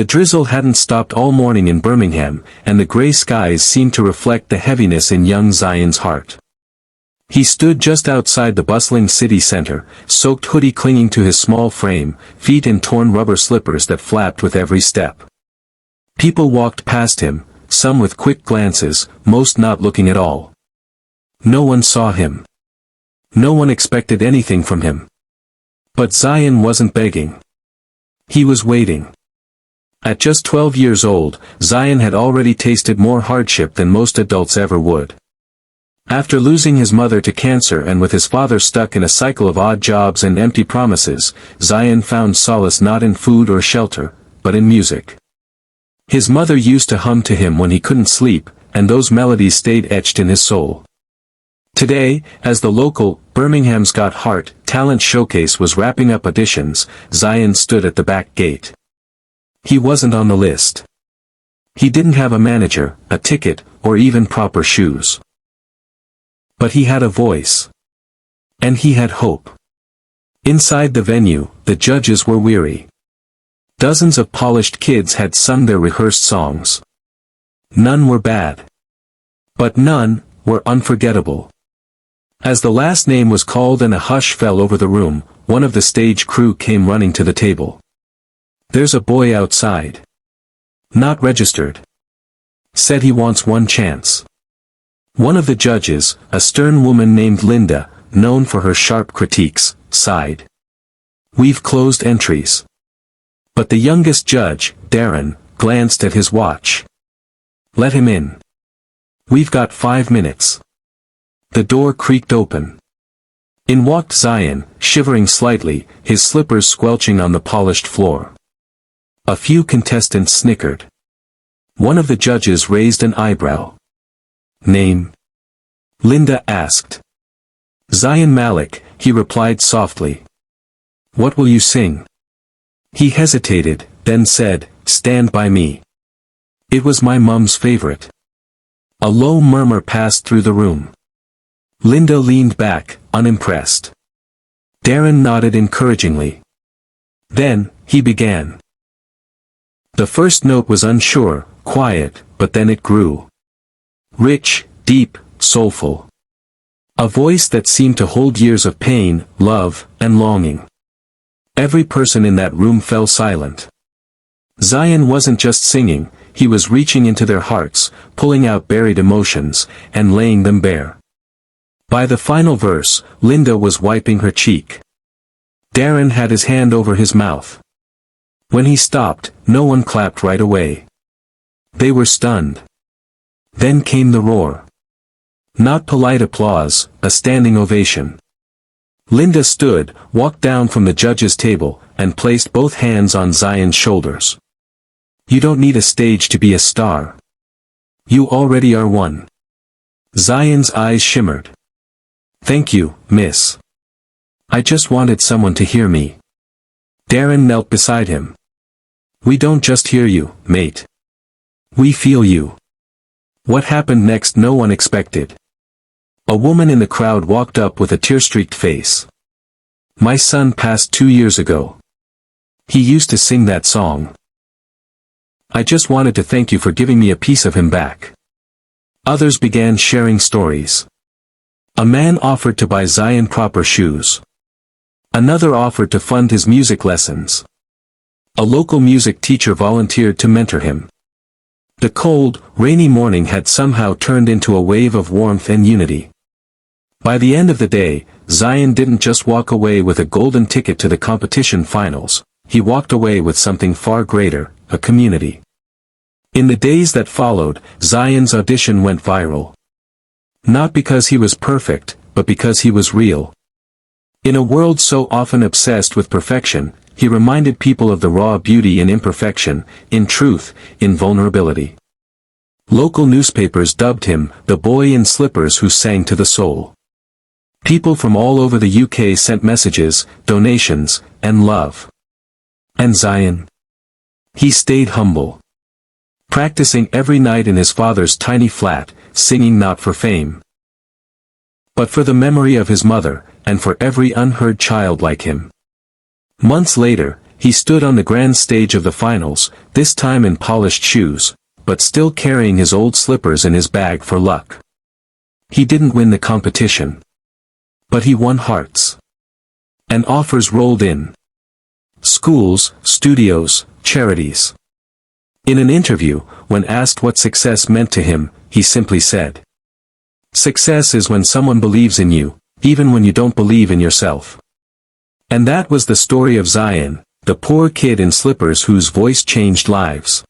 The drizzle hadn't stopped all morning in Birmingham, and the grey skies seemed to reflect the heaviness in young Zion's heart. He stood just outside the bustling city centre, soaked hoodie clinging to his small frame, feet in torn rubber slippers that flapped with every step. People walked past him, some with quick glances, most not looking at all. No one saw him. No one expected anything from him. But Zion wasn't begging. He was waiting. At just 12 years old, Zion had already tasted more hardship than most adults ever would. After losing his mother to cancer and with his father stuck in a cycle of odd jobs and empty promises, Zion found solace not in food or shelter, but in music. His mother used to hum to him when he couldn't sleep, and those melodies stayed etched in his soul. Today, as the local Birmingham's Got Heart talent showcase was wrapping up auditions, Zion stood at the back gate. He wasn't on the list. He didn't have a manager, a ticket, or even proper shoes. But he had a voice. And he had hope. Inside the venue, the judges were weary. Dozens of polished kids had sung their rehearsed songs. None were bad. But none were unforgettable. As the last name was called and a hush fell over the room, one of the stage crew came running to the table. "There's a boy outside. Not registered. Said he wants one chance." One of the judges, a stern woman named Linda, known for her sharp critiques, sighed. "We've closed entries." But the youngest judge, Darren, glanced at his watch. "Let him in. We've got 5 minutes." The door creaked open. In walked Zion, shivering slightly, his slippers squelching on the polished floor. A few contestants snickered. One of the judges raised an eyebrow. "Name?" Linda asked. "Zion Malik," he replied softly. "What will you sing?" He hesitated, then said, "Stand by Me." It was my mum's favorite. A low murmur passed through the room. Linda leaned back, unimpressed. Darren nodded encouragingly. Then, he began. The first note was unsure, quiet, but then it grew. Rich, deep, soulful. A voice that seemed to hold years of pain, love, and longing. Every person in that room fell silent. Zion wasn't just singing, he was reaching into their hearts, pulling out buried emotions, and laying them bare. By the final verse, Linda was wiping her cheek. Darren had his hand over his mouth. When he stopped, no one clapped right away. They were stunned. Then came the roar. Not polite applause, a standing ovation. Linda stood, walked down from the judge's table, and placed both hands on Zion's shoulders. "You don't need a stage to be a star. You already are one." Zion's eyes shimmered. "Thank you, miss. I just wanted someone to hear me." Darren knelt beside him. "We don't just hear you, mate. We feel you." What happened next no one expected. A woman in the crowd walked up with a tear-streaked face. "My son passed 2 years ago. He used to sing that song. I just wanted to thank you for giving me a piece of him back." Others began sharing stories. A man offered to buy Zion proper shoes. Another offered to fund his music lessons. A local music teacher volunteered to mentor him. The cold, rainy morning had somehow turned into a wave of warmth and unity. By the end of the day, Zion didn't just walk away with a golden ticket to the competition finals, he walked away with something far greater, a community. In the days that followed, Zion's audition went viral. Not because he was perfect, but because he was real. In a world so often obsessed with perfection, he reminded people of the raw beauty in imperfection, in truth, in vulnerability. Local newspapers dubbed him, the boy in slippers who sang to the soul. People from all over the UK sent messages, donations, and love. And Zion? He stayed humble. Practicing every night in his father's tiny flat, singing not for fame, but for the memory of his mother, and for every unheard child like him. Months later, He stood on the grand stage of the finals, this time in polished shoes, but still carrying his old slippers in his bag for luck. He didn't win the competition. But he won hearts. And offers rolled in. Schools, studios, charities. In an interview, when asked what success meant to him, he simply said, "Success is when someone believes in you, even when you don't believe in yourself." And that was the story of Zion, the poor kid in slippers whose voice changed lives.